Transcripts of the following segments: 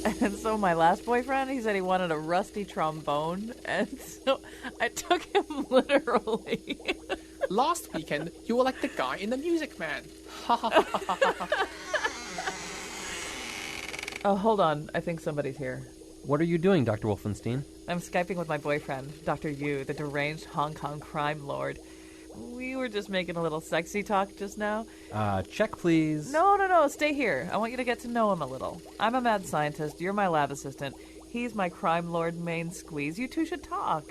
And so my last boyfriend, he said he wanted a rusty trombone, and so I took him literally. Last weekend, you were like the guy in The Music Man. Ha ha ha ha ha. Oh, hold on. I think somebody's here. What are you doing, Dr. Wolfenstein? I'm Skyping with my boyfriend, Dr. Yu, the deranged Hong Kong crime lord. We were just making a little sexy talk just now. Check, please. No. Stay here. I want you to get to know him a little. I'm a mad scientist. You're my lab assistant. He's my crime lord main squeeze. You two should talk.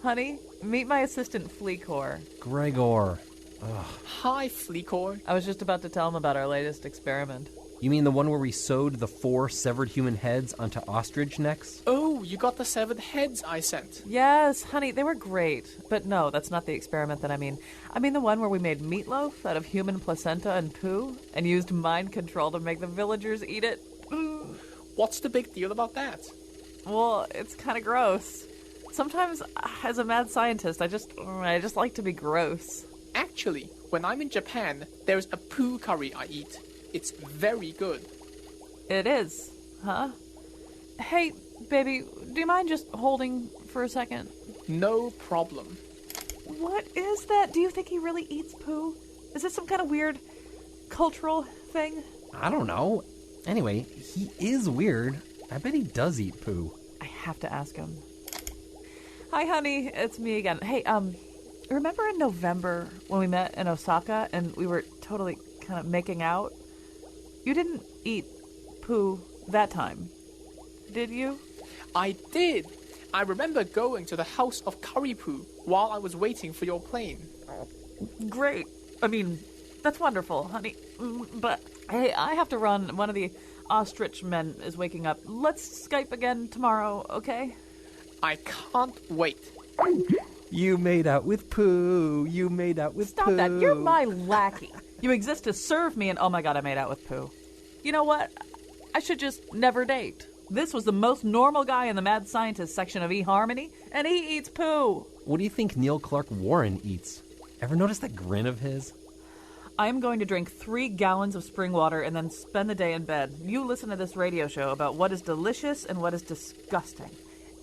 Honey, meet my assistant, Fleecor. Gregor. Ugh. Hi, Fleecor. I was just about to tell him about our latest experiment. You mean the one where we sewed the 4 severed human heads onto ostrich necks? Oh, you got the severed heads I sent. Yes, honey, they were great. But no, that's not the experiment that I mean. I mean the one where we made meatloaf out of human placenta and poo and used mind control to make the villagers eat it. What's the big deal about that? Well, it's kind of gross. Sometimes, as a mad scientist, I just like to be gross. Actually, when I'm in Japan, there's a poo curry I eat. It's very good. It is, huh? Hey, baby, do you mind just holding for a second? No problem. What is that? Do you think he really eats poo? Is this some kind of weird cultural thing? I don't know. Anyway, he is weird. I bet he does eat poo. I have to ask him. Hi, honey. It's me again. Hey, remember in November when we met in Osaka and we were totally kind of making out? You didn't eat poo that time, did you? I did. I remember going to the House of Curry Poo while I was waiting for your plane. Great. I mean, that's wonderful, honey. But hey, I have to run. One of the ostrich men is waking up. Let's Skype again tomorrow, okay? I can't wait. You made out with poo. You made out with Stop poo. that. You're my lackey. You exist to serve me, and oh my god, I made out with poo. You know what? I should just never date. This was the most normal guy in the mad scientist section of eHarmony, and he eats poo. What do you think Neil Clark Warren eats? Ever notice that grin of his? I am going to drink 3 gallons of spring water and then spend the day in bed. You listen to this radio show about what is delicious and what is disgusting.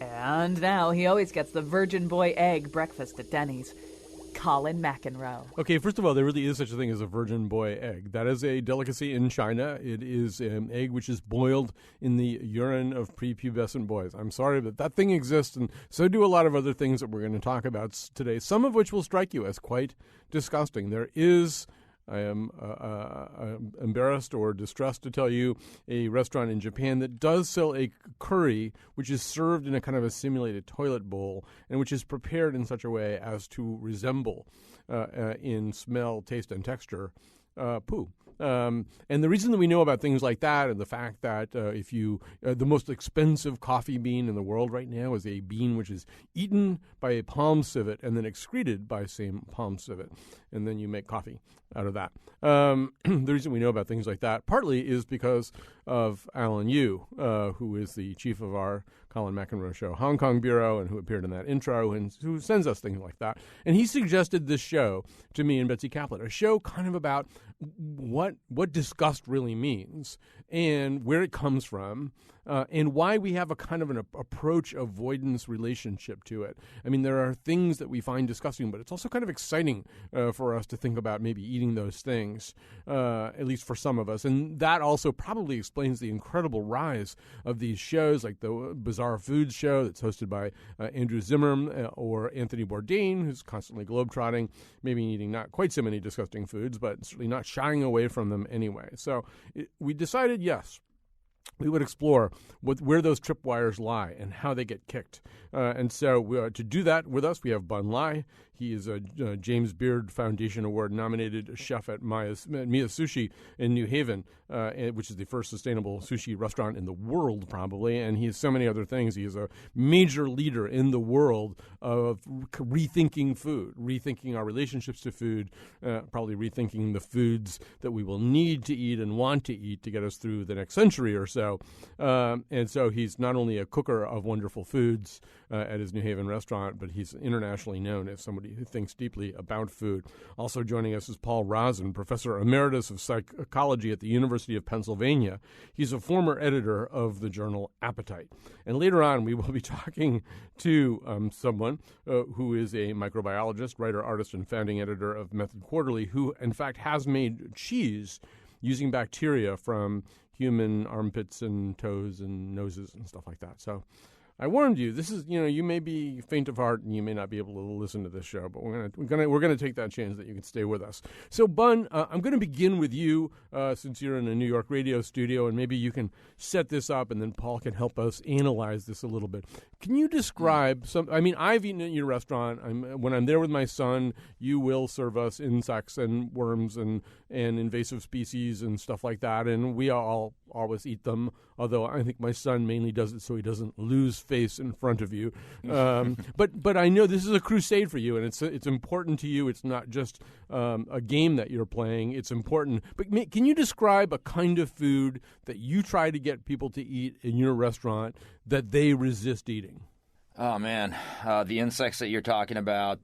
And now he always gets the Virgin Boy egg breakfast at Denny's. Colin McEnroe. Okay, first of all, there really is such a thing as a Virgin Boy egg. That is a delicacy in China. It is an egg which is boiled in the urine of prepubescent boys. I'm sorry, but that thing exists, and so do a lot of other things that we're going to talk about today, some of which will strike you as quite disgusting. There is... I am embarrassed or distressed to tell you, a restaurant in Japan that does sell a curry which is served in a kind of a simulated toilet bowl and which is prepared in such a way as to resemble in smell, taste, and texture poo. And the reason that we know about things like that and the fact that if you the most expensive coffee bean in the world right now is a bean which is eaten by a palm civet and then excreted by same palm civet, and then you make coffee out of that. The reason we know about things like that partly is because of Alan Yu, who is the chief of our Colin McEnroe Show Hong Kong Bureau and who appeared in that intro and who sends us things like that. And he suggested this show to me and Betsy Kaplan, a show kind of about what disgust really means and where it comes from and why we have a kind of an approach avoidance relationship to it. I mean, there are things that we find disgusting, but it's also kind of exciting for us to think about maybe eating those things, at least for some of us. And that also probably explains the incredible rise of these shows like the Bizarre Foods show that's hosted by Andrew Zimmern or Anthony Bourdain, who's constantly globetrotting, maybe eating not quite so many disgusting foods, but certainly not shying away from them anyway. So we decided, yes, we would explore where those tripwires lie and how they get kicked. And so to do that with us, we have Bun Lai. He is a James Beard Foundation Award-nominated chef at Mia Sushi in New Haven, which is the first sustainable sushi restaurant in the world, probably. And he has so many other things. He is a major leader in the world of rethinking food, rethinking our relationships to food, probably rethinking the foods that we will need to eat and want to eat to get us through the next century or so. And so he's not only a cooker of wonderful foods at his New Haven restaurant, but he's internationally known as somebody who thinks deeply about food. Also joining us is Paul Rozin, Professor Emeritus of Psychology at the University of Pennsylvania. He's a former editor of the journal Appetite. And later on, we will be talking to someone who is a microbiologist, writer, artist, and founding editor of Method Quarterly, who, in fact, has made cheese using bacteria from human armpits and toes and noses and stuff like that. So I warned you. This is, you may be faint of heart and you may not be able to listen to this show, but we're gonna take that chance that you can stay with us. So, Bun, I'm going to begin with you since you're in a New York radio studio, and maybe you can set this up, and then Paul can help us analyze this a little bit. Can you describe some? I mean, I've eaten at your restaurant. When I'm there with my son, you will serve us insects and worms and invasive species and stuff like that, and we all always eat them. Although I think my son mainly does it so he doesn't lose face in front of you. But I know this is a crusade for you, and it's important to you. It's not just a game that you're playing. It's important. But can you describe a kind of food that you try to get people to eat in your restaurant that they resist eating? Oh, man. The insects that you're talking about,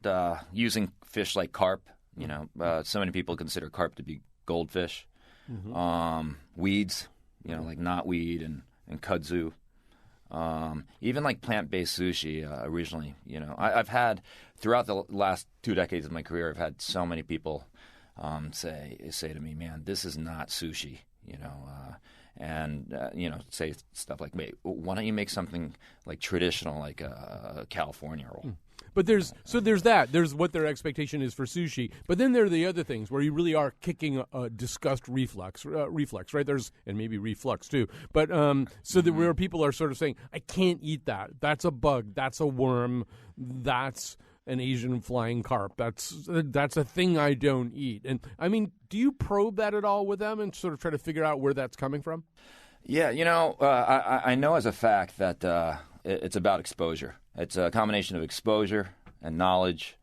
using fish like carp. So many people consider carp to be goldfish. Mm-hmm. Weeds, like knotweed and kudzu. Even like plant-based sushi originally. I've had, throughout the last 2 decades of my career, I've had so many people say to me, man, this is not sushi, and say stuff like, wait, why don't you make something like traditional, like a California roll? But there's that. There's what their expectation is for sushi. But then there are the other things where you really are kicking a disgust reflex, right? And maybe reflux too. But where people are sort of saying, I can't eat that. That's a bug. That's a worm. That's an Asian flying carp. That's a thing I don't eat. And I mean, do you probe that at all with them and sort of try to figure out where that's coming from? Yeah, I know as a fact that it's about exposure. It's a combination of exposure and knowledge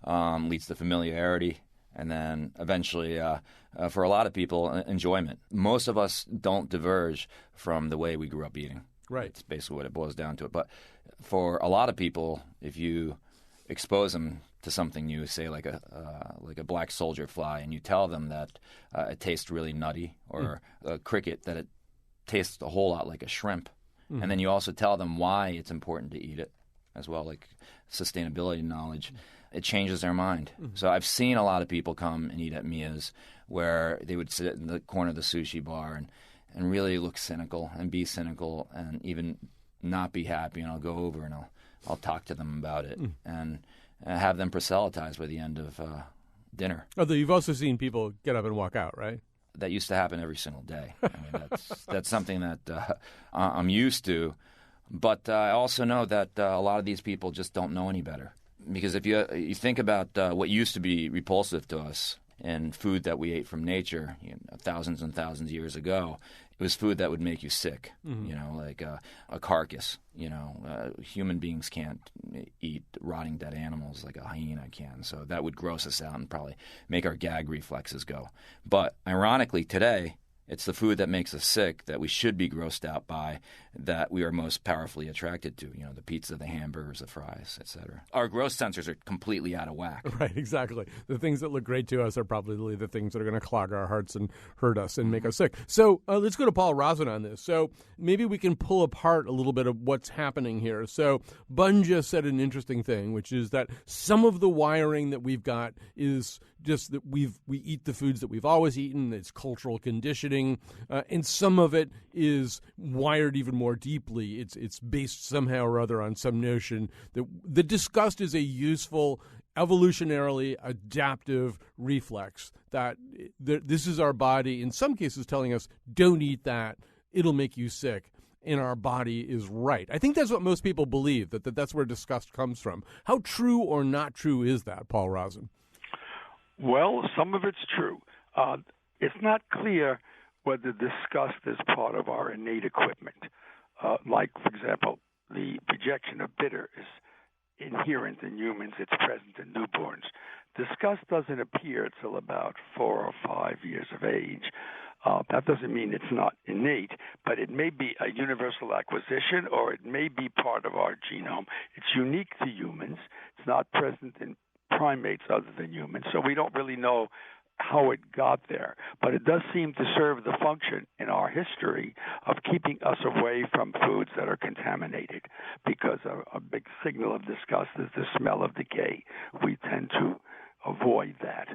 leads to familiarity, and then eventually, for a lot of people, enjoyment. Most of us don't diverge from the way we grew up eating. Right. It's basically what it boils down to. But for a lot of people, if you expose them to something new, say like a black soldier fly, and you tell them that it tastes really nutty, or a cricket that it tastes a whole lot like a shrimp, and then you also tell them why it's important to eat it as well, like sustainability knowledge, it changes their mind. So I've seen a lot of people come and eat at Mia's where they would sit in the corner of the sushi bar and really look cynical and be cynical and even not be happy, and I'll go over and I'll talk to them about it and have them proselytize by the end of dinner. Although you've also seen people get up and walk out, right? That used to happen every single day. I mean, that's something that I'm used to. But I also know that a lot of these people just don't know any better. Because if you think about what used to be repulsive to us and food that we ate from nature thousands and thousands of years ago, it was food that would make you sick, like a carcass. Human beings can't eat rotting dead animals like a hyena can. So that would gross us out and probably make our gag reflexes go. But ironically, today, it's the food that makes us sick that we should be grossed out by, that we are most powerfully attracted to. The pizza, the hamburgers, the fries, etc. Our gross sensors are completely out of whack. Right, exactly. The things that look great to us are probably the things that are going to clog our hearts and hurt us and make us sick. So let's go to Paul Rozin on this. So maybe we can pull apart a little bit of what's happening here. So Bun just said an interesting thing, which is that some of the wiring that we've got is just that we eat the foods that we've always eaten. It's cultural conditioning, and some of it is wired even more deeply. It's based somehow or other on some notion that the disgust is a useful, evolutionarily adaptive reflex, that this is our body in some cases telling us, don't eat that, it'll make you sick. And our body is right. I think that's what most people believe, that's where disgust comes from. How true or not true is that, Paul Rozin? Well, some of it's true. It's not clear whether disgust is part of our innate equipment. Like, for example, the projection of bitter is inherent in humans. It's present in newborns. Disgust doesn't appear until about 4 or 5 years of age. That doesn't mean it's not innate, but it It may be a universal acquisition, or it may be part of our genome. It's unique to humans. It's not present in primates other than humans, so we don't really know how it got there. But it does seem to serve the function in our history of keeping us away from foods that are contaminated, because a big signal of disgust is the smell of decay. We tend to avoid that.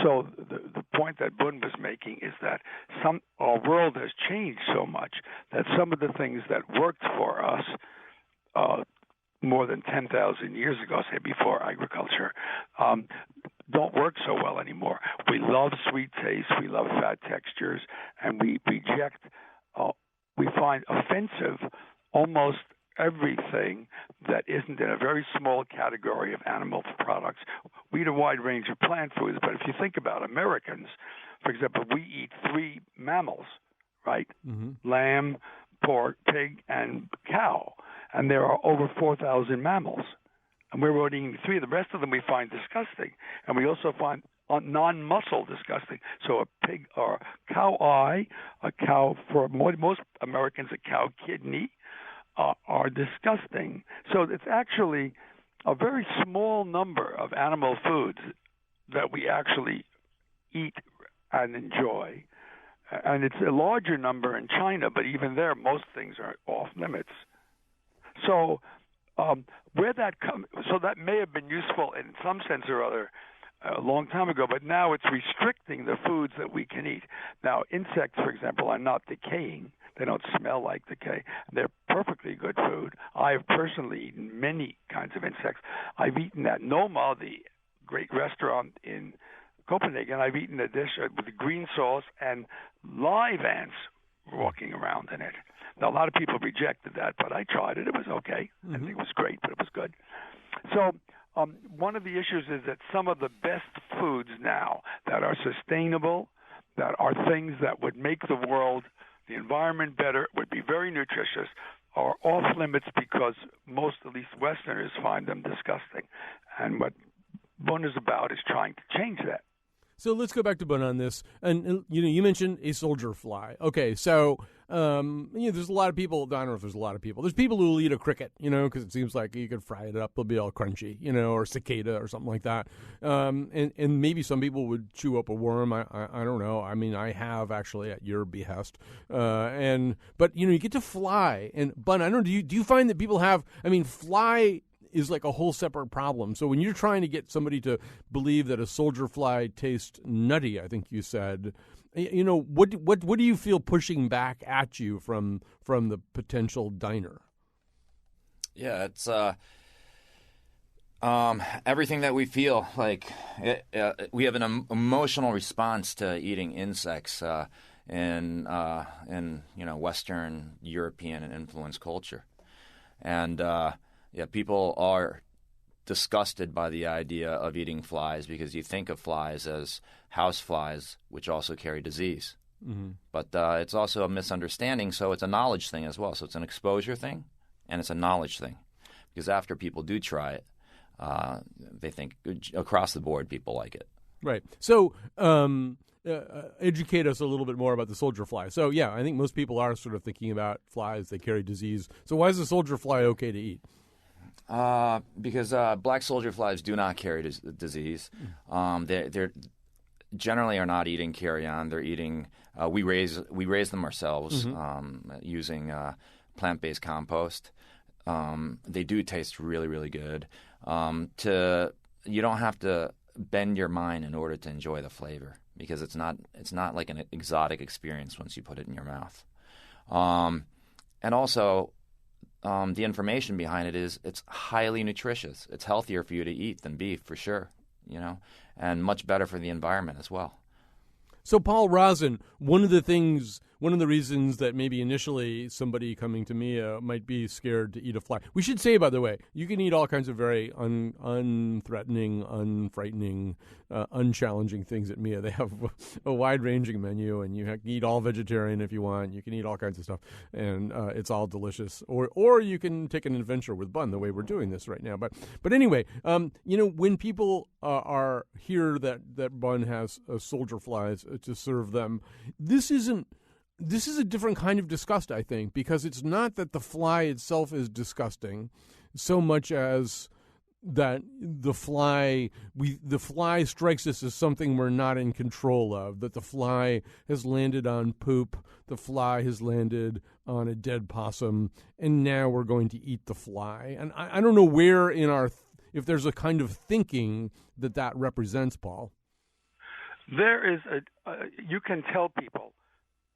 So the point that Bun was making is that our world has changed so much that some of the things that worked for us more than 10,000 years ago, say before agriculture, don't work so well anymore. We love sweet taste, we love fat textures, and we reject, we find offensive almost everything that isn't in a very small category of animal products. We eat a wide range of plant foods, but if you think about Americans, for example, we eat 3 mammals, right? Mm-hmm. Lamb, pork, pig, and cow. And there are over 4,000 mammals. And we're only eating 3. The rest of them we find disgusting. And we also find non-muscle disgusting. So a pig or a cow eye, a cow, for most Americans, a cow kidney, are disgusting. So it's actually a very small number of animal foods that we actually eat and enjoy. And it's a larger number in China, but even there, most things are off limits. So where that so that may have been useful in some sense or other a long time ago, but now it's restricting the foods that we can eat. Now, insects, for example, are not decaying. They don't smell like decay. They're perfectly good food. I have personally eaten many kinds of insects. I've eaten at Noma, the great restaurant in Copenhagen. I've eaten a dish with green sauce and live ants walking around in it. Now, a lot of people rejected that, but I tried it. It was okay. I think it was great, but it was good. So one of the issues is that some of the best foods now that are sustainable, that are things that would make the world, the environment better, would be very nutritious, are off limits because most, at least Westerners, find them disgusting. And what Bun is about is trying to change that. So let's go back to Bun on this. And you mentioned a soldier fly. Okay, so there's a lot of people. I don't know if there's a lot of people. There's people who will eat a cricket, because it seems like you could fry it up; it'll be all crunchy, or cicada or something like that. And maybe some people would chew up a worm. I don't know. I mean, I have actually at your behest. But you get to fly. And Bun, I don't know. Do you find that people have? I mean, fly is like a whole separate problem. So when you're trying to get somebody to believe that a soldier fly tastes nutty, I think you said, what do you feel pushing back at you from the potential diner? Yeah, it's everything that we feel like. We have an emotional response to eating insects in Western European and influenced culture, and people are disgusted by the idea of eating flies because you think of flies as house flies, which also carry disease. Mm-hmm. But it's also a misunderstanding, so it's a knowledge thing as well. So it's an exposure thing, and it's a knowledge thing. Because after people do try it, they think across the board people like it. Right. So educate us a little bit more about the soldier fly. So, yeah, I think most people are sort of thinking about flies. They carry disease. So why is the soldier fly okay to eat? Because black soldier flies do not carry disease. They're generally are not eating carrion. They're eating. We raise them ourselves using plant-based compost. They do taste really, really good. You don't have to bend your mind in order to enjoy the flavor because it's not like an exotic experience once you put it in your mouth. And also. The information behind it is it's highly nutritious. It's healthier for you to eat than beef for sure, and much better for the environment as well. So, Paul Rosin, one of the reasons that maybe initially somebody coming to Mia might be scared to eat a fly. We should say, by the way, you can eat all kinds of very unthreatening, unfrightening, unchallenging things at Mia. They have a wide-ranging menu, and you can eat all vegetarian if you want. You can eat all kinds of stuff, and it's all delicious. Or you can take an adventure with Bun, the way we're doing this right now. But anyway, when people are here that Bun has soldier flies to serve them, this isn't this is a different kind of disgust, I think, because it's not that the fly itself is disgusting so much as that the fly strikes us as something we're not in control of, that the fly has landed on poop, the fly has landed on a dead possum, and now we're going to eat the fly. And I don't know where in if there's a kind of thinking that represents, Paul. There is you can tell people,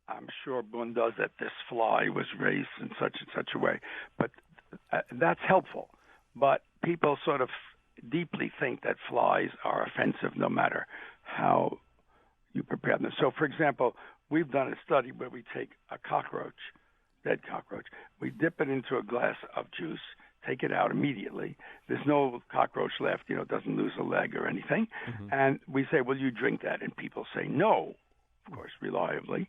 I'm sure Boone does, that this fly was raised in such and such a way, but that's helpful. But people sort of deeply think that flies are offensive no matter how you prepare them. So, for example, we've done a study where we take a cockroach, dead cockroach, we dip it into a glass of juice, take it out immediately. There's no cockroach left, it doesn't lose a leg or anything. Mm-hmm. And we say, will you drink that? And people say no, of course, reliably,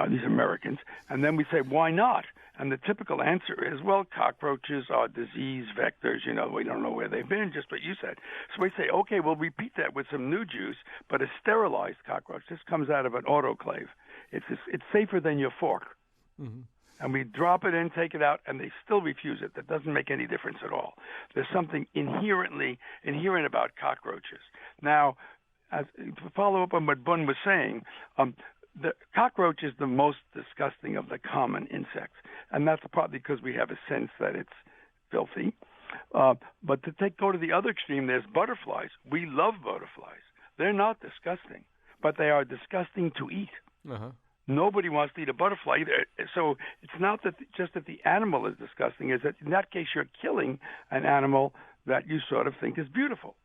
these Americans. And then we say, why not? And the typical answer is, well, cockroaches are disease vectors. We don't know where they've been, just what you said. So we say, okay, we'll repeat that with some new juice, but a sterilized cockroach. This comes out of an autoclave. It's safer than your fork. Mm-hmm. And we drop it in, take it out, and they still refuse it. That doesn't make any difference at all. There's something inherent about cockroaches. Now, to follow up on what Bun was saying, the cockroach is the most disgusting of the common insects, and that's partly because we have a sense that it's filthy. But go to the other extreme, there's butterflies. We love butterflies. They're not disgusting, but they are disgusting to eat. Uh-huh. Nobody wants to eat a butterfly either. So it's not just that the animal is disgusting, is that in that case you're killing an animal that you sort of think is beautiful.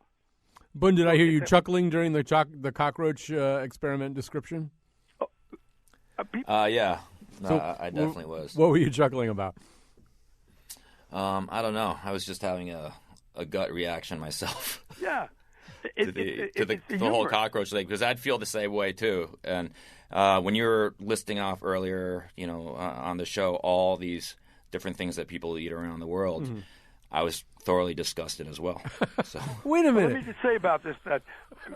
Bun, did I hear you chuckling during the cockroach experiment description? Yeah. No, So, I definitely was. What were you chuckling about? I don't know. I was just having a gut reaction myself. Yeah. to the whole cockroach thing, because I'd feel the same way too. And when you were listing off earlier, on the show, all these different things that people eat around the world, mm-hmm. I was thoroughly disgusted as well. So. Wait a minute. Let me just say about this that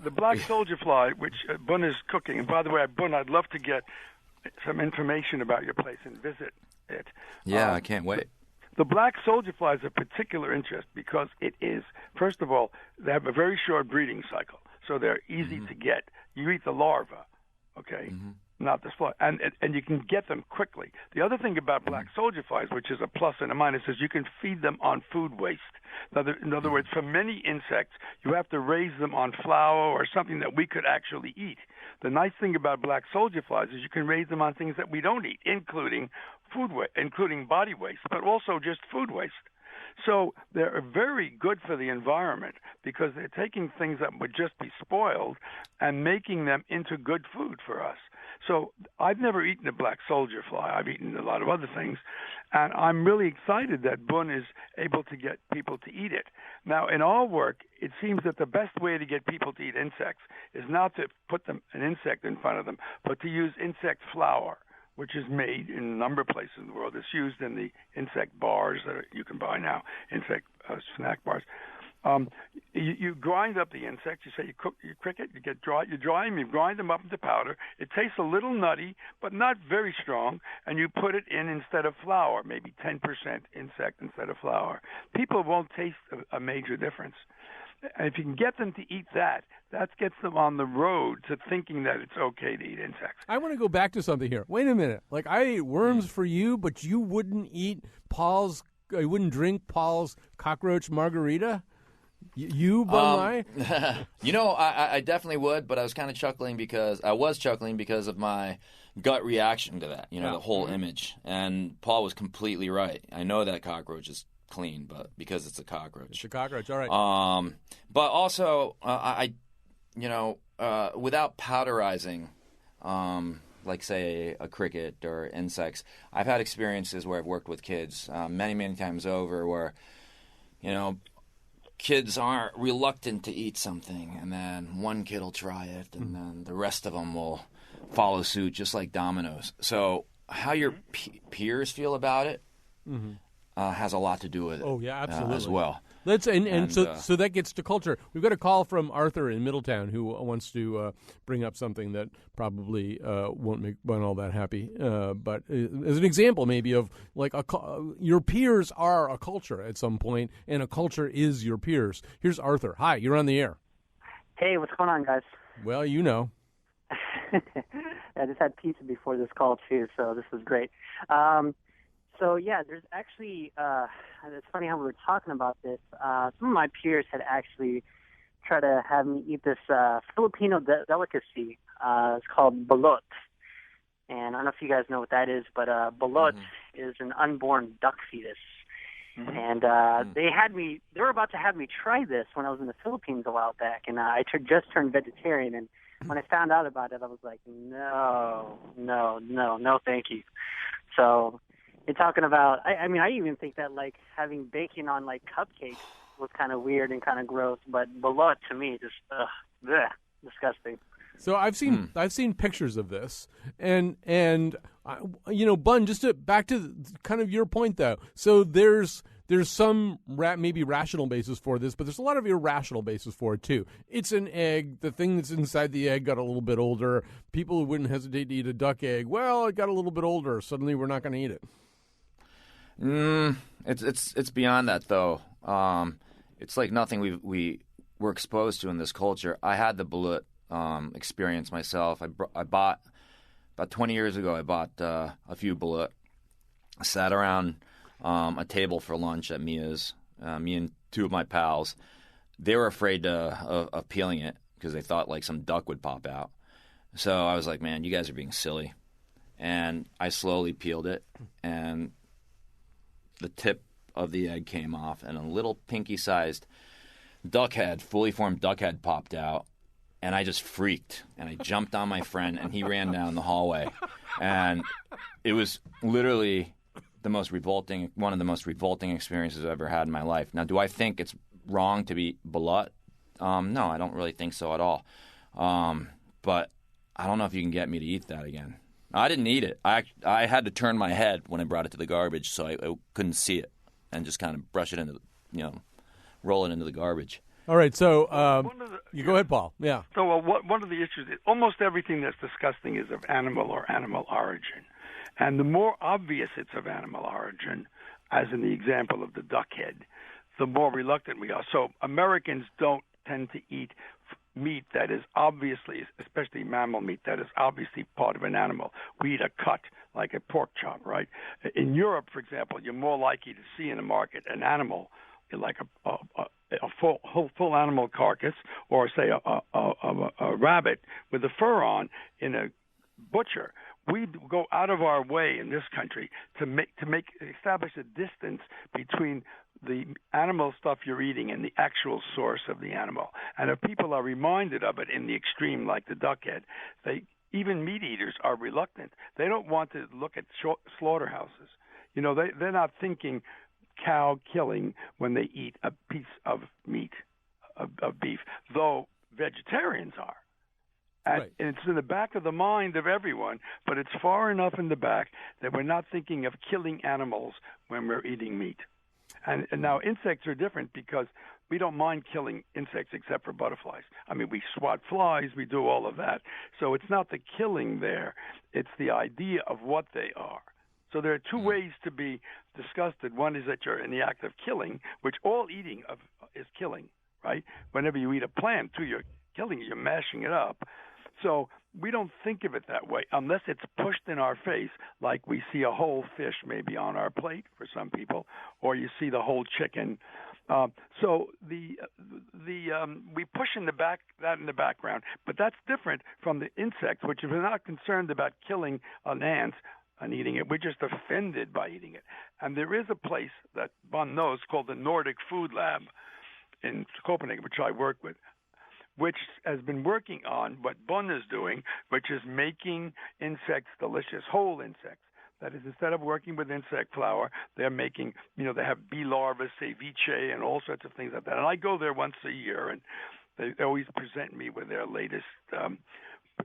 the black soldier fly, which Bun is cooking, and by the way, Bun, I'd love to get some information about your place and visit it. Yeah, I can't wait. The black soldier fly is of particular interest because it is, first of all, they have a very short breeding cycle, so they're easy mm-hmm. to get. You eat the larva, okay, mm-hmm. not the fly, and you can get them quickly. The other thing about black soldier flies, which is a plus and a minus, is you can feed them on food waste. In other words, for many insects, you have to raise them on flour or something that we could actually eat. The nice thing about black soldier flies is you can raise them on things that we don't eat, including including body waste, but also just food waste. So they're very good for the environment because they're taking things that would just be spoiled and making them into good food for us. So I've never eaten a black soldier fly. I've eaten a lot of other things, and I'm really excited that Bun is able to get people to eat it. Now, in our work, it seems that the best way to get people to eat insects is not to put an insect in front of them, but to use insect flour, which is made in a number of places in the world. It's used in the insect bars that you can buy now, insect snack bars. You grind up the insects. You say you cook it. You dry them. You grind them up into powder. It tastes a little nutty, but not very strong. And you put it in instead of flour, maybe 10% insect instead of flour. People won't taste a major difference. And if you can get them to eat that gets them on the road to thinking that it's okay to eat insects. I want to go back to something here. Wait a minute. Like, I ate worms for you, but you wouldn't you wouldn't drink Paul's cockroach margarita? You, Bun Lai? I definitely would, but I was kind of chuckling because of my gut reaction to that, the whole image. And Paul was completely right. I know that cockroach is clean, but because it's a cockroach. It's a cockroach, all right. But also, without powderizing, like, say, a cricket or insects, I've had experiences where I've worked with kids many, many times over where, kids aren't reluctant to eat something, and then one kid will try it, and then the rest of them will follow suit, just like dominoes. So how your peers feel about it has a lot to do with it. Oh, yeah, absolutely. As well. Let's And, so that gets to culture. We've got a call from Arthur in Middletown who wants to bring up something that probably won't make Bun all that happy. But as an example, maybe of like your peers are a culture at some point, and a culture is your peers. Here's Arthur. Hi, you're on the air. Hey, what's going on, guys? Well, you know. I just had pizza before this call, too, so this was great. So, yeah, there's actually, it's funny how we were talking about this. Some of my peers had actually tried to have me eat this Filipino delicacy. It's called balut. And I don't know if you guys know what that is, but balut is an unborn duck fetus. And they were about to have me try this when I was in the Philippines a while back, and I just turned vegetarian, and when I found out about it, I was like, no, thank you. So you're talking about, I mean, I even think that, like, having bacon on, like, cupcakes was kind of weird and kind of gross, but balut, to me, just, disgusting. So I've seen pictures of this, and Bun, just back to kind of your point though. So there's some maybe rational basis for this, but there's a lot of irrational basis for it too. It's an egg. The thing that's inside the egg got a little bit older. People who wouldn't hesitate to eat a duck egg, well, it got a little bit older. Suddenly, we're not going to eat it. It's beyond that though. It's like nothing we were exposed to in this culture. I had the balut experience myself. I bought about 20 years ago. I bought a few balut. I sat around a table for lunch at Mia's. Me and two of my pals. They were afraid of peeling it because they thought like some duck would pop out. So I was like, "Man, you guys are being silly." And I slowly peeled it, and the tip of the egg came off, and a little pinky-sized duck head, fully formed duck head, popped out. And I just freaked, and I jumped on my friend, and he ran down the hallway. And it was literally one of the most revolting experiences I've ever had in my life. Now, do I think it's wrong to be balut? No, I don't really think so at all. But I don't know if you can get me to eat that again. I didn't eat it. I had to turn my head when I brought it to the garbage, so I couldn't see it, and just kind of brush it into, roll it into the garbage. All right, so you go ahead, Paul. Yeah. So one of the issues is almost everything that's disgusting is of animal or animal origin. And the more obvious it's of animal origin, as in the example of the duck head, the more reluctant we are. So Americans don't tend to eat meat that is obviously, especially mammal meat, that is obviously part of an animal. We eat a cut, like a pork chop, right? In Europe, for example, you're more likely to see in the market an animal like a full animal carcass, or say a rabbit with the fur on in a butcher. We go out of our way in this country to establish a distance between the animal stuff you're eating and the actual source of the animal. And if people are reminded of it in the extreme, like the duck head, even meat eaters are reluctant. They don't want to look at slaughterhouses. They're not thinking cow killing when they eat a piece of meat, of beef, though vegetarians are. And it's in the back of the mind of everyone, but it's far enough in the back that we're not thinking of killing animals when we're eating meat. And now insects are different because we don't mind killing insects except for butterflies. I mean, we swat flies, we do all of that. So it's not the killing there, it's the idea of what they are. So there are two ways to be disgusted. One is that you're in the act of killing, which all eating is killing, right? Whenever you eat a plant, too, you're killing it, you're mashing it up. So we don't think of it that way unless it's pushed in our face, like we see a whole fish maybe on our plate for some people, or you see the whole chicken. So we push in the background, but that's different from the insects, which we're not concerned about killing an ant and eating it. We're just offended by eating it. And there is a place that Bun knows called the Nordic Food Lab in Copenhagen, which I work with, which has been working on what Bun is doing, which is making insects delicious, whole insects. That is, instead of working with insect flour, they're making, they have bee larvae, ceviche, and all sorts of things like that. And I go there once a year, and they always present me with their latest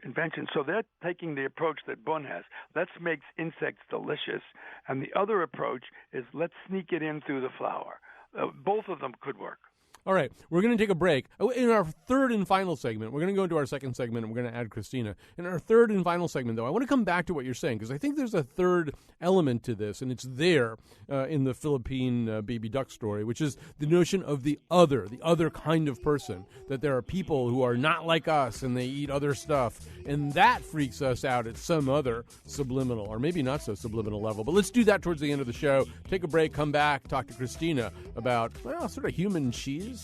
invention. So they're taking the approach that Bun has. Let's make insects delicious. And the other approach is let's sneak it in through the flour. both of them could work. All right, we're going to take a break. In our third and final segment, we're going to go into our second segment, and we're going to add Christina. In our third and final segment, though, I want to come back to what you're saying, because I think there's a third element to this, and it's there in the Philippine baby duck story, which is the notion of the other kind of person, that there are people who are not like us, and they eat other stuff, and that freaks us out at some other subliminal, or maybe not so subliminal level. But let's do that towards the end of the show. Take a break, come back, talk to Christina about, well, sort of human cheese.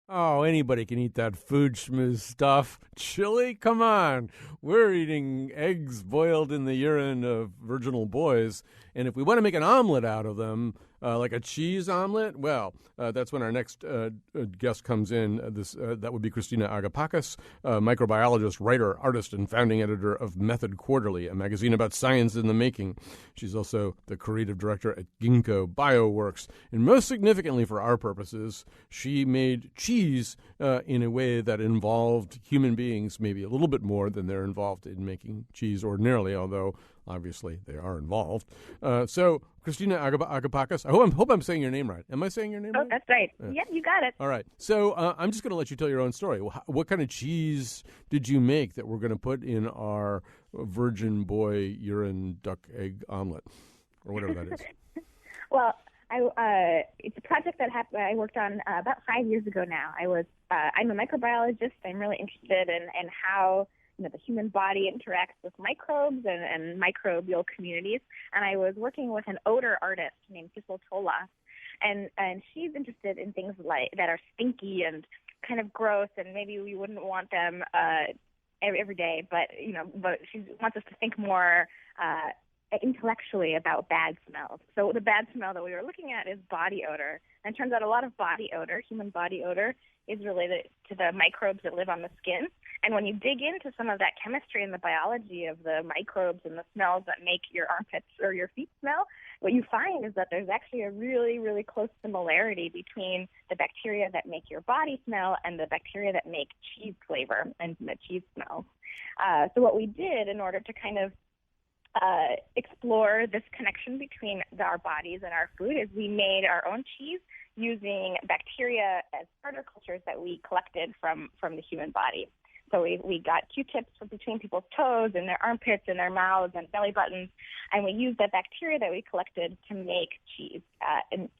Oh, anybody can eat that food schmooze stuff. Chili? Come on. We're eating eggs boiled in the urine of virginal boys. And if we want to make an omelet out of them, like a cheese omelet, well, that's when our next guest comes in. That would be Christina Agapakas, microbiologist, writer, artist, and founding editor of Method Quarterly, a magazine about science in the making. She's also the creative director at Ginkgo Bioworks. And most significantly for our purposes, she made cheese in a way that involved human beings maybe a little bit more than they're involved in making cheese ordinarily, although obviously they are involved. So, Christina Agapakas, I hope I'm saying your name right. Am I saying your name right? Oh, that's right. Yep, you got it. All right. So I'm just going to let you tell your own story. What kind of cheese did you make that we're going to put in our virgin boy urine duck egg omelet, or whatever that is? Well, it's a project that I worked on about 5 years ago now. I'm a microbiologist. I'm really interested in how the human body interacts with microbes and microbial communities. And I was working with an odor artist named Kissel Tola, and she's interested in things like that are stinky and kind of gross, and maybe we wouldn't want them every day. But she wants us to think more intellectually about bad smells. So the bad smell that we were looking at is body odor. And it turns out a lot of body odor, human body odor, is related to the microbes that live on the skin. And when you dig into some of that chemistry and the biology of the microbes and the smells that make your armpits or your feet smell, what you find is that there's actually a really, really close similarity between the bacteria that make your body smell and the bacteria that make cheese flavor and the cheese smells. So what we did in order to kind of explore this connection between our bodies and our food is we made our own cheese using bacteria as starter cultures that we collected from the human body. So we got Q-tips between people's toes and their armpits and their mouths and belly buttons, and we used that bacteria that we collected to make cheese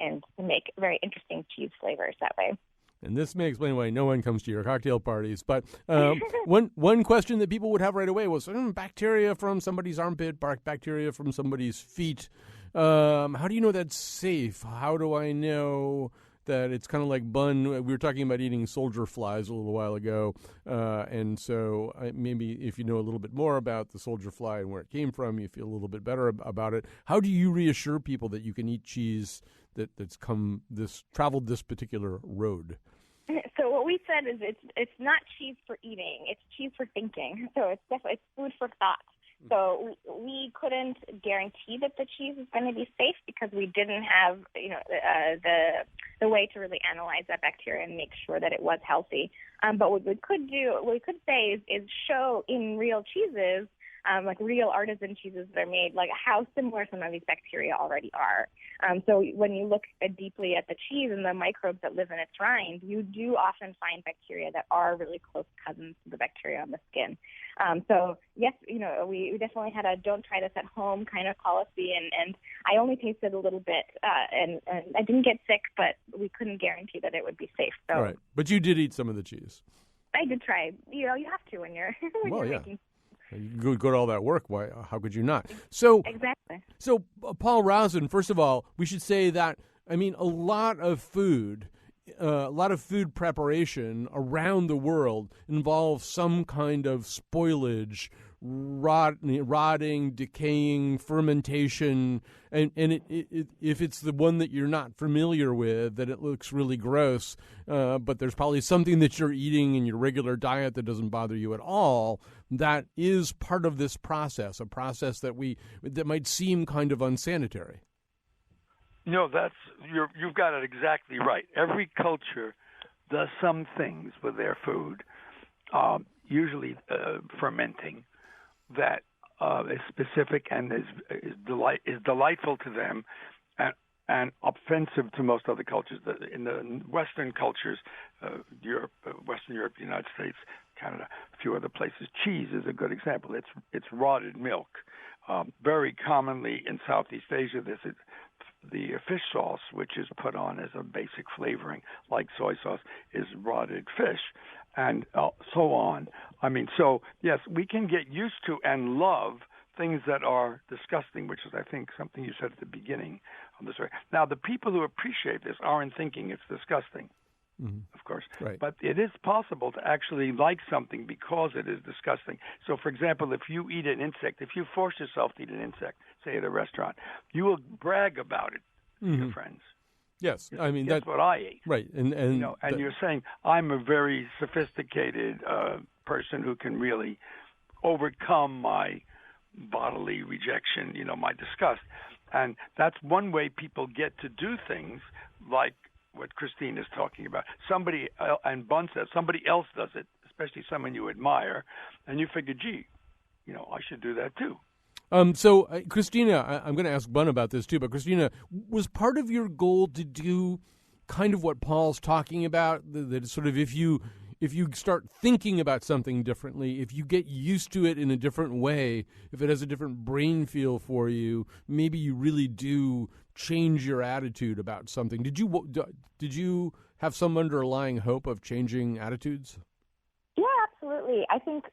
and to make very interesting cheese flavors that way. And this may explain why no one comes to your cocktail parties. But one question that people would have right away was bacteria from somebody's armpit, bacteria from somebody's feet. How do you know that's safe? How do I know that it's kind of like bun? We were talking about eating soldier flies a little while ago. And so maybe if you know a little bit more about the soldier fly and where it came from, you feel a little bit better about it. How do you reassure people that you can eat cheese that's traveled this particular road? So what we said is it's not cheese for eating, it's cheese for thinking. So it's food for thought. So we couldn't guarantee that the cheese is going to be safe because we didn't have the way to really analyze that bacteria and make sure that it was healthy. But what we could say is show in real cheeses, like real artisan cheeses that are made, like how similar some of these bacteria already are. So when you look deeply at the cheese and the microbes that live in its rind, you do often find bacteria that are really close cousins to the bacteria on the skin. So yes, we definitely had a don't try this at home kind of policy, and I only tasted a little bit, and I didn't get sick, but we couldn't guarantee that it would be safe. So. All right, but you did eat some of the cheese. I did try. You have to when you're making. You go to all that work. Why? How could you not? So exactly. So Paul Rosen, first of all, we should say that a lot of food preparation around the world involves some kind of spoilage rotting, decaying, fermentation, and if it's the one that you're not familiar with, that it looks really gross, but there's probably something that you're eating in your regular diet that doesn't bother you at all, that is part of this process, a process that might seem kind of unsanitary. You've got it exactly right. Every culture does some things with their food, usually fermenting, that is specific and is delightful to them, and offensive to most other cultures. In the Western cultures, Western Europe, United States, Canada, a few other places, cheese is a good example. It's rotted milk. Very commonly in Southeast Asia, the fish sauce, which is put on as a basic flavoring, like soy sauce, is rotted fish, and so on. So yes, we can get used to and love things that are disgusting, which is, I think, something you said at the beginning of the story. Now, the people who appreciate this aren't thinking it's disgusting, of course. Right. But it is possible to actually like something because it is disgusting. So, for example, if you eat an insect, if you force yourself to eat an insect, say at a restaurant, you will brag about it to your friends. Yes, that's what I ate. Right, and you're saying I'm a very sophisticated person who can really overcome my bodily rejection, my disgust, and that's one way people get to do things like what Christine is talking about. And Bun says somebody else does it, especially someone you admire, and you figure, gee, I should do that too. So, Christina, I'm going to ask Bun about this too, but Christina, was part of your goal to do kind of what Paul's talking about, that sort of if you start thinking about something differently, if you get used to it in a different way, if it has a different brain feel for you, maybe you really do change your attitude about something. Did you have some underlying hope of changing attitudes? Yeah, absolutely. I think,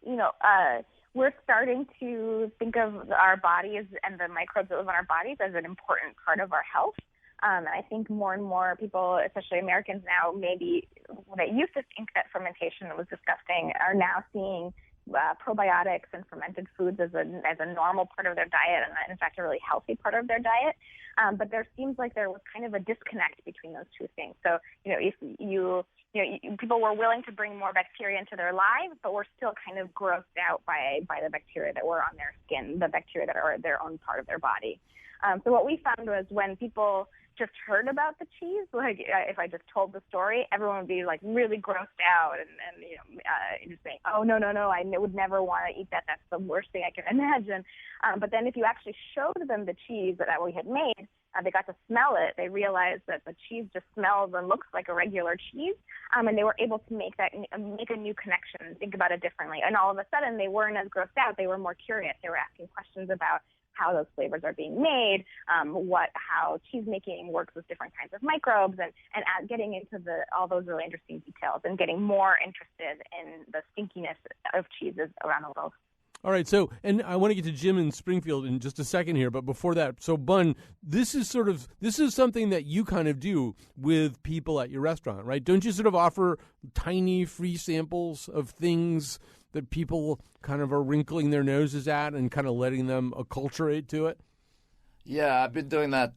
we're starting to think of our bodies and the microbes that live in our bodies as an important part of our health. And I think more and more people, especially Americans now, maybe that used to think that fermentation was disgusting, are now seeing probiotics and fermented foods as a normal part of their diet, and in fact a really healthy part of their diet. But there seems like there was kind of a disconnect between those two things. So if people were willing to bring more bacteria into their lives, but we're still kind of grossed out by the bacteria that were on their skin, the bacteria that are their own part of their body. So what we found was when people just heard about the cheese, like if I just told the story, everyone would be like really grossed out and just saying, oh, no, I would never want to eat that. That's the worst thing I can imagine. But then if you actually showed them the cheese that we had made, they got to smell it. They realized that the cheese just smells and looks like a regular cheese, and they were able to make a new connection and think about it differently. And all of a sudden, they weren't as grossed out. They were more curious. They were asking questions about how those flavors are being made, how cheese making works with different kinds of microbes, and getting into all those really interesting details and getting more interested in the stinkiness of cheeses around the world. All right, so, and I want to get to Jim in Springfield in just a second here, but before that, so Bun, this is something that you kind of do with people at your restaurant, right? Don't you sort of offer tiny free samples of things that people kind of are wrinkling their noses at and kind of letting them acculturate to it? Yeah, I've been doing that,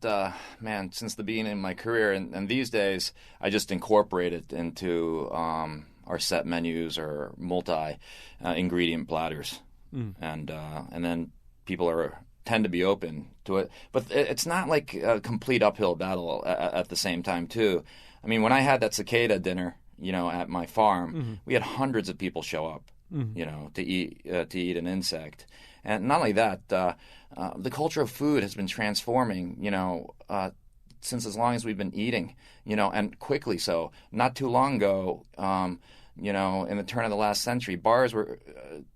since the beginning of my career, and these days I just incorporate it into our set menus or multi-ingredient platters. And then people tend to be open to it. But it's not like a complete uphill battle at the same time, too. I mean, when I had that cicada dinner, at my farm, we had hundreds of people show up, to eat an insect. And not only that, the culture of food has been transforming, since as long as we've been eating, and quickly so. Not too long ago, in the turn of the last century, bars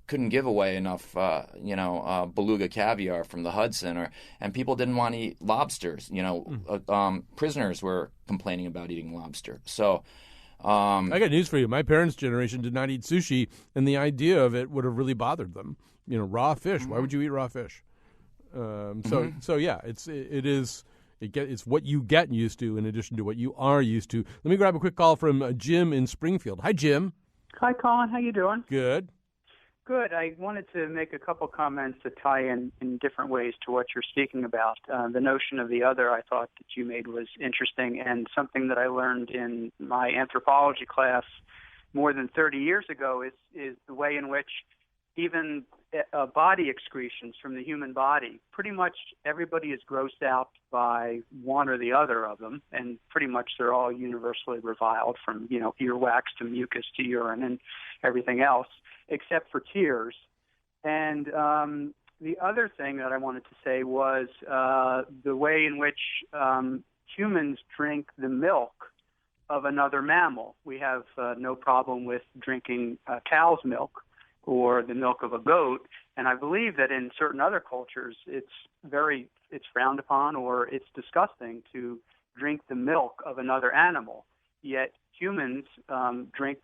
couldn't give away enough, beluga caviar from the Hudson, and people didn't want to eat lobsters. Prisoners were complaining about eating lobster. So, I got news for you. My parents' generation did not eat sushi, and the idea of it would have really bothered them. Raw fish. Why would you eat raw fish? So yeah, it's what you get used to in addition to what you are used to. Let me grab a quick call from Jim in Springfield. Hi, Jim. Hi, Colin. How you doing? Good. Good. I wanted to make a couple comments to tie in different ways to what you're speaking about. The notion of the other I thought that you made was interesting, and something that I learned in my anthropology class more than 30 years ago is the way in which even body excretions from the human body, pretty much everybody is grossed out by one or the other of them, and pretty much they're all universally reviled, from earwax to mucus to urine and everything else, except for tears. And the other thing that I wanted to say was the way in which humans drink the milk of another mammal. We have no problem with drinking cow's milk or the milk of a goat, and I believe that in certain other cultures it's frowned upon, or it's disgusting to drink the milk of another animal. Yet humans drink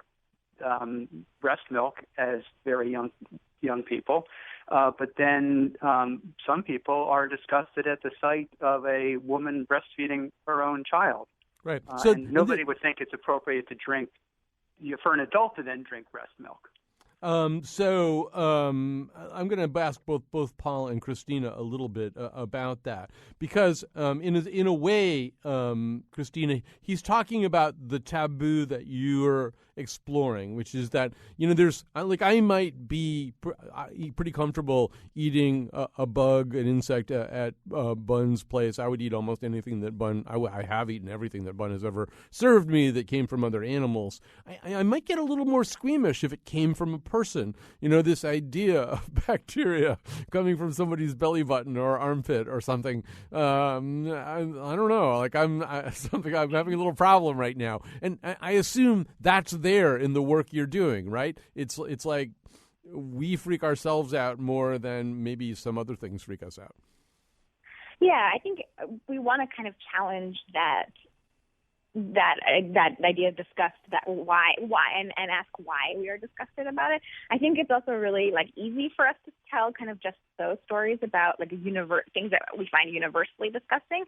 breast milk as very young people, but then some people are disgusted at the sight of a woman breastfeeding her own child. Right. And nobody would think it's appropriate to drink, for an adult to then drink breast milk. I'm going to ask both Paul and Christina a little bit about that, because in a way, Christina, he's talking about the taboo that you're exploring, which is that there's I might be pretty comfortable eating a bug, an insect at Bun's place. I would eat almost anything that Bun. I have eaten everything that Bun has ever served me that came from other animals. I might get a little more squeamish if it came from a person. This idea of bacteria coming from somebody's belly button or armpit or something. I don't know. I'm having a little problem right now, and I assume that's there in the work you're doing, right? It's like we freak ourselves out more than maybe some other things freak us out. Yeah, I think we want to kind of challenge that idea of disgust, that why and ask why we are disgusted about it. I think it's also really easy for us to tell kind of just those stories about things that we find universally disgusting,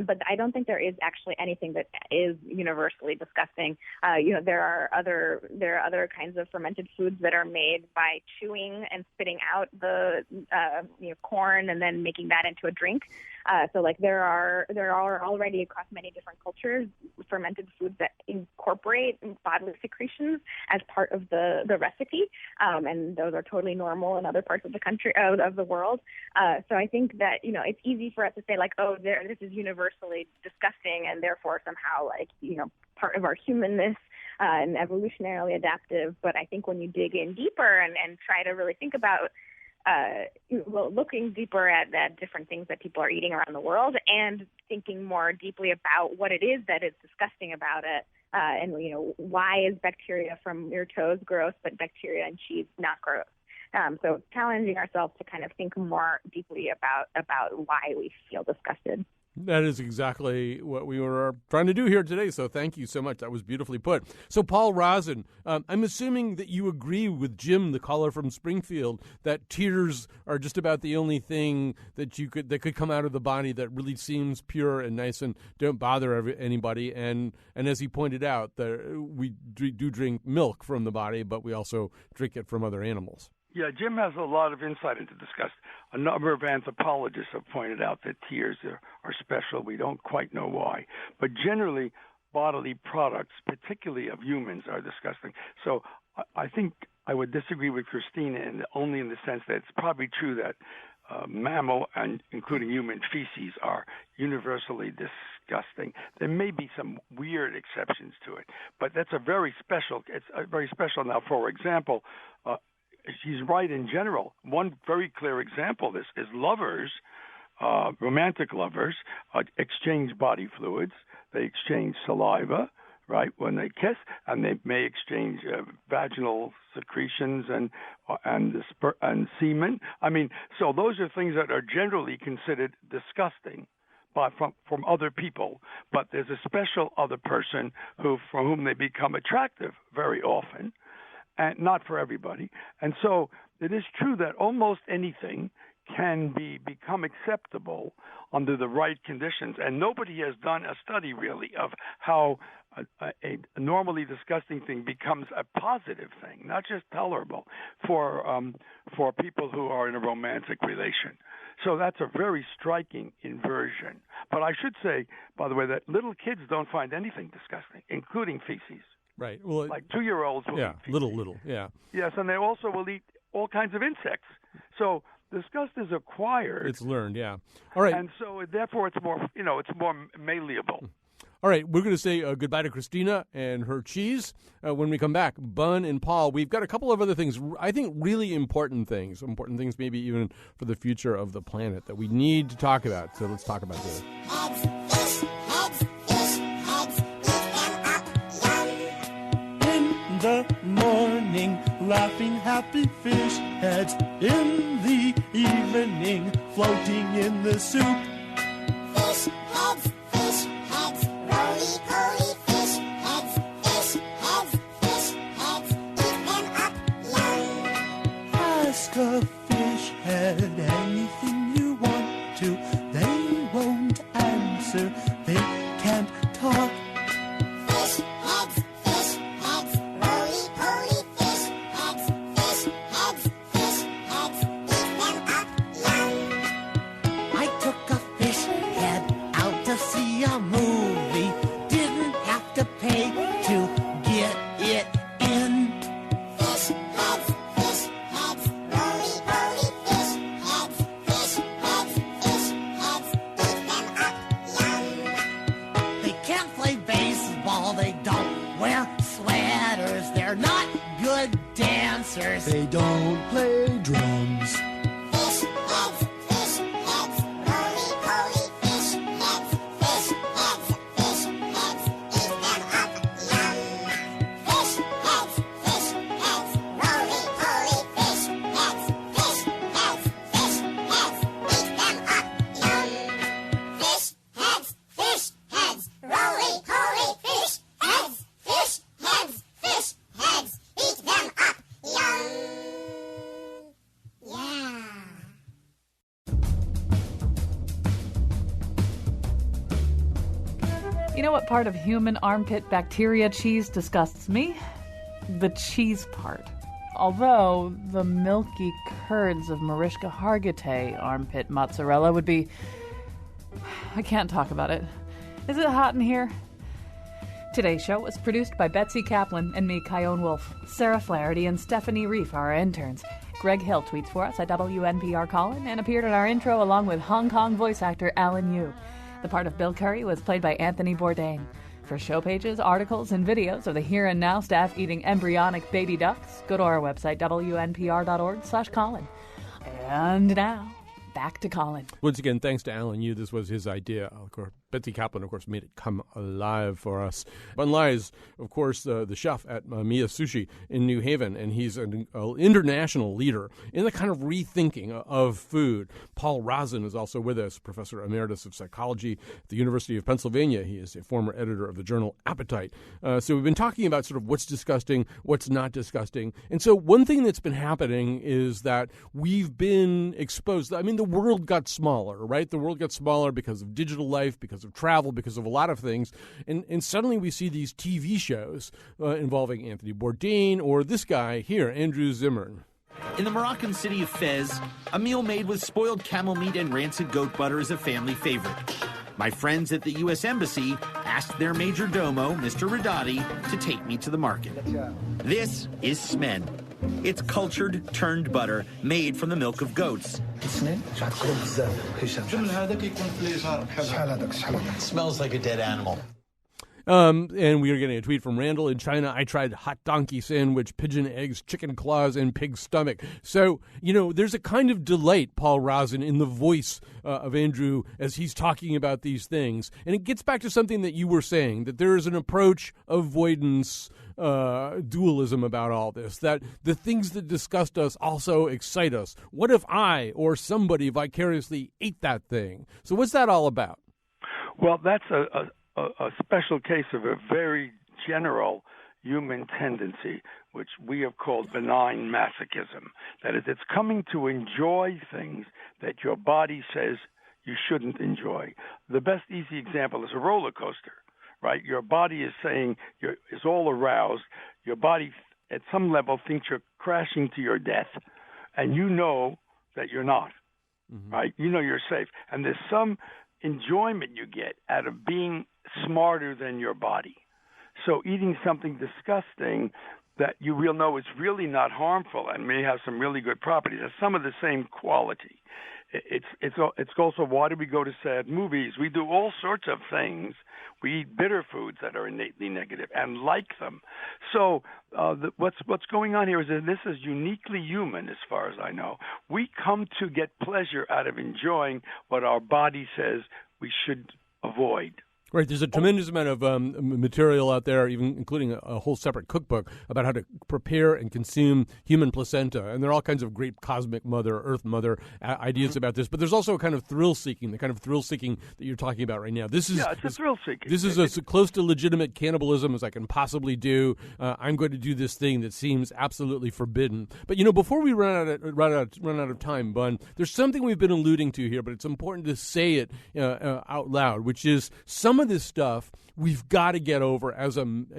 but I don't think there is actually anything that is universally disgusting. There are other kinds of fermented foods that are made by chewing and spitting out the corn and then making that into a drink. So there are already across many different cultures fermented foods that incorporate bodily secretions as part of the recipe, and those are totally normal in other parts of the country of the world. So I think that it's easy for us to say this is universally disgusting and therefore somehow part of our humanness and evolutionarily adaptive. But I think when you dig in deeper and try to really think about looking deeper at different things that people are eating around the world and thinking more deeply about what it is that is disgusting about it, and why is bacteria from your toes gross but bacteria in cheese not gross. So challenging ourselves to kind of think more deeply about why we feel disgusted. That is exactly what we were trying to do here today, so thank you so much. That was beautifully put. So, Paul Rosin, I'm assuming that you agree with Jim, the caller from Springfield, that tears are just about the only thing that could come out of the body that really seems pure and nice and don't bother anybody. And as he pointed out, we do drink milk from the body, but we also drink it from other animals. Yeah, Jim has a lot of insight into disgust. A number of anthropologists have pointed out that tears are special. We don't quite know why. But generally, bodily products, particularly of humans, are disgusting. So I think I would disagree with Christina only in the sense that it's probably true that mammal and including human feces are universally disgusting. There may be some weird exceptions to it, but it's very special. Now, for example, she's right in general. One very clear example of this is lovers, romantic lovers, exchange body fluids. They exchange saliva, right, when they kiss, and they may exchange vaginal secretions and semen. I mean, so those are things that are generally considered disgusting from other people. But there's a special other person from whom they become attractive very often. And not for everybody. And so it is true that almost anything can become acceptable under the right conditions. And nobody has done a study really of how a normally disgusting thing becomes a positive thing, not just tolerable for people who are in a romantic relation. So that's a very striking inversion. But I should say, by the way, that little kids don't find anything disgusting, including feces. Right. Well, like 2-year-olds will eat feces. little. Yeah. Yes, and they also will eat all kinds of insects. So disgust is acquired. It's learned. Yeah. All right. And so therefore, it's more malleable. All right, we're going to say goodbye to Christina and her cheese. When we come back, Bun and Paul, we've got a couple of other things, I think really important things maybe even for the future of the planet that we need to talk about. So let's talk about this. In the morning, laughing happy fish heads. In the evening, floating in the soup. Fish heads, roly-poly fish heads, eat them up young. Ask a fish head anything you want to. They won't answer, they can't talk. Fish heads, roly-poly fish heads, eat them up young. I took a fish head out to see a movie. Didn't have to pay to get it in. Fish heads, roly-poly fish heads, eat them up young. They can't play baseball, they don't wear sweaters, they're not good dancers. They don't play drums. Fish heads, roly-poly fish heads, eat them up young. Fish heads, roly-poly fish heads, eat them up young. Fish heads, roly-poly fish heads, eat them up young. Yeah. You know what part of human armpit bacteria cheese disgusts me? The cheese part. Although the milky curds of Mariska Hargitay armpit mozzarella would be... I can't talk about it. Is it hot in here? Today's show was produced by Betsy Kaplan and me, Kyone Wolf. Sarah Flaherty and Stephanie Reef are our interns. Greg Hill tweets for us at WNPR Colin and appeared in our intro along with Hong Kong voice actor Alan Yu. The part of Bill Curry was played by Anthony Bourdain. For show pages, articles, and videos of the Here and Now staff eating embryonic baby ducks, go to our website, wnpr.org/Colin. And now, back to Colin. Once again, thanks to Alan Yu. This was his idea. Of course, Betsy Kaplan, of course, made it come alive for us. Bun Lai is, of course, the chef at Mia Sushi in New Haven, and he's an international leader in the kind of rethinking of food. Paul Rozin is also with us, professor emeritus of psychology at the University of Pennsylvania. He is a former editor of the journal Appetite. So we've been talking about sort of what's disgusting, what's not disgusting. And so one thing that's been happening is that we've been exposed. I mean, the world got smaller, right? The world got smaller because of digital life, because of travel, because of a lot of things. And suddenly we see these TV shows involving Anthony Bourdain or this guy here, Andrew Zimmern. In the Moroccan city of Fez, a meal made with spoiled camel meat and rancid goat butter is a family favorite. My friends at the U.S. Embassy asked their major domo, Mr. Radati, to take me to the market. This is smen. It's cultured, turned butter made from the milk of goats. Smells like a dead animal. And we are getting a tweet from Randall. In China, I tried hot donkey sandwich, pigeon eggs, chicken claws, and pig stomach. So, there's a kind of delight, Paul Rozin, in the voice of Andrew as he's talking about these things. And it gets back to something that you were saying, that there is an approach avoidance dualism about all this, that the things that disgust us also excite us. What if I or somebody vicariously ate that thing? So what's that all about? Well, that's a special case of a very general human tendency, which we have called benign masochism. That is, it's coming to enjoy things that your body says you shouldn't enjoy. The best easy example is a roller coaster, right? Your body is saying is all aroused. Your body, at some level, thinks you're crashing to your death, and you know that you're not, right? You know you're safe. And there's some enjoyment you get out of being smarter than your body. So eating something disgusting that you will know is really not harmful and may have some really good properties has some of the same quality. It's also why do we go to sad movies? We do all sorts of things. We eat bitter foods that are innately negative and like them. So what's going on here is that this is uniquely human, as far as I know. We come to get pleasure out of enjoying what our body says we should avoid. Right, there's a tremendous amount of material out there, even including a whole separate cookbook about how to prepare and consume human placenta. And there are all kinds of great cosmic mother, earth mother ideas about this. But there's also a kind of thrill-seeking, the kind of thrill-seeking that you're talking about right now. It's a thrill-seeking. This is as close to legitimate cannibalism as I can possibly do. I'm going to do this thing that seems absolutely forbidden. But, before we run out of time, Bun, there's something we've been alluding to here, but it's important to say it out loud, which is some of this stuff we've got to get over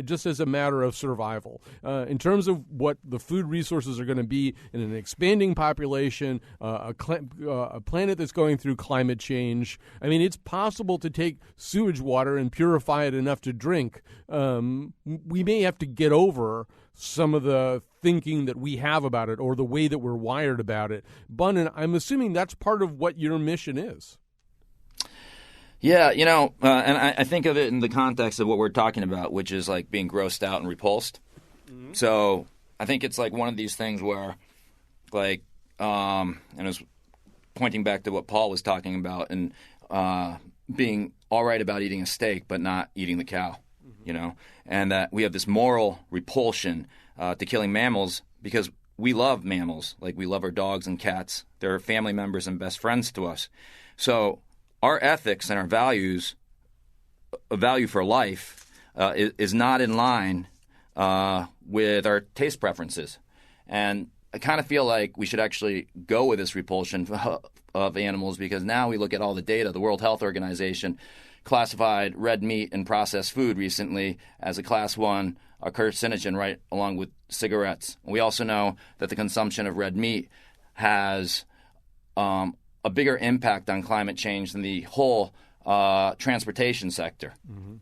just as a matter of survival. In terms of what the food resources are going to be in an expanding population, a planet that's going through climate change. I mean, it's possible to take sewage water and purify it enough to drink. We may have to get over some of the thinking that we have about it or the way that we're wired about it. Bun, and I'm assuming that's part of what your mission is. Yeah, and I think of it in the context of what we're talking about, which is like being grossed out and repulsed. Mm-hmm. So I think it's like one of these things where, like, and it was pointing back to what Paul was talking about and being all right about eating a steak but not eating the cow, and that we have this moral repulsion to killing mammals because we love mammals. Like, we love our dogs and cats. They're family members and best friends to us. So our ethics and our values, a value for life, is not in line with our taste preferences. And I kind of feel like we should actually go with this repulsion of animals because now we look at all the data. The World Health Organization classified red meat and processed food recently as a class 1 carcinogen, right along with cigarettes. We also know that the consumption of red meat has a bigger impact on climate change than the whole transportation sector. Mm-hmm.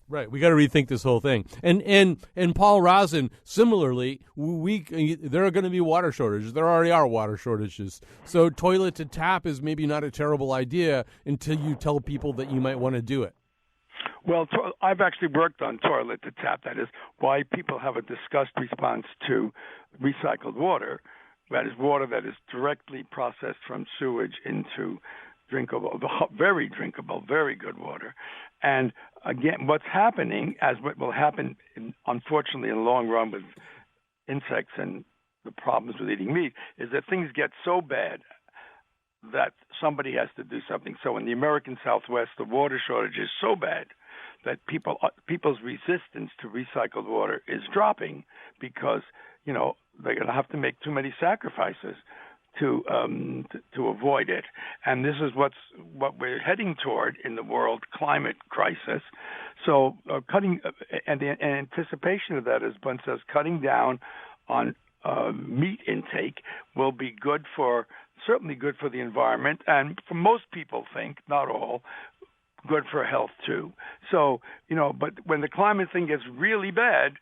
Right, we got to rethink this whole thing. And Paul Rosin, similarly, there are going to be water shortages. There already are water shortages. So toilet to tap is maybe not a terrible idea until you tell people that you might want to do it. Well, I've actually worked on toilet to tap. That is why people have a disgust response to recycled water. That is water that is directly processed from sewage into drinkable, very drinkable, very good water. And again, what's happening, as what will happen, unfortunately, in the long run with insects and the problems with eating meat, is that things get so bad that somebody has to do something. So in the American Southwest, the water shortage is so bad that people's resistance to recycled water is dropping because, they're going to have to make too many sacrifices to avoid it. And this is what we're heading toward in the world climate crisis. So cutting and the anticipation of that, as Bun says, cutting down on meat intake will be certainly good for the environment, and for most people think, not all, good for health too. So, but when the climate thing gets really bad,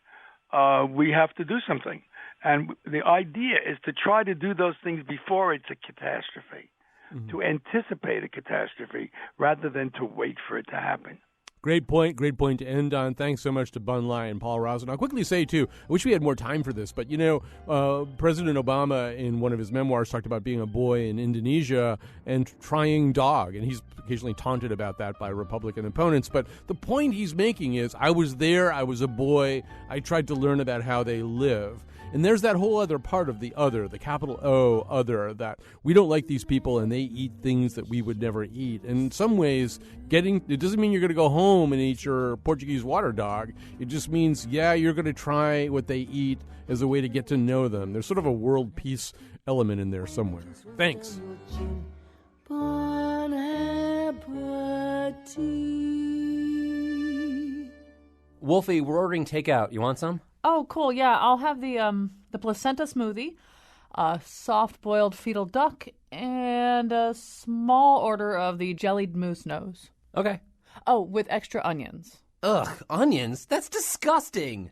we have to do something. And the idea is to try to do those things before it's a catastrophe, to anticipate a catastrophe rather than to wait for it to happen. Great point to end on. Thanks so much to Bun Lai and Paul Rosin. I'll quickly say, too, I wish we had more time for this, but, President Obama in one of his memoirs talked about being a boy in Indonesia and trying dog, and he's occasionally taunted about that by Republican opponents. But the point he's making is, I was there, I was a boy, I tried to learn about how they live. And there's that whole other part of the other, the capital O other, that we don't like these people and they eat things that we would never eat. And in some ways, it doesn't mean you're going to go home and eat your Portuguese water dog. It just means, yeah, you're going to try what they eat as a way to get to know them. There's sort of a world peace element in there somewhere. Thanks. Bon appetit. Wolfie, we're ordering takeout. You want some? Oh, cool. Yeah, I'll have the placenta smoothie, a soft-boiled fetal duck, and a small order of the jellied moose nose. Okay. Oh, with extra onions. Ugh, onions? That's disgusting.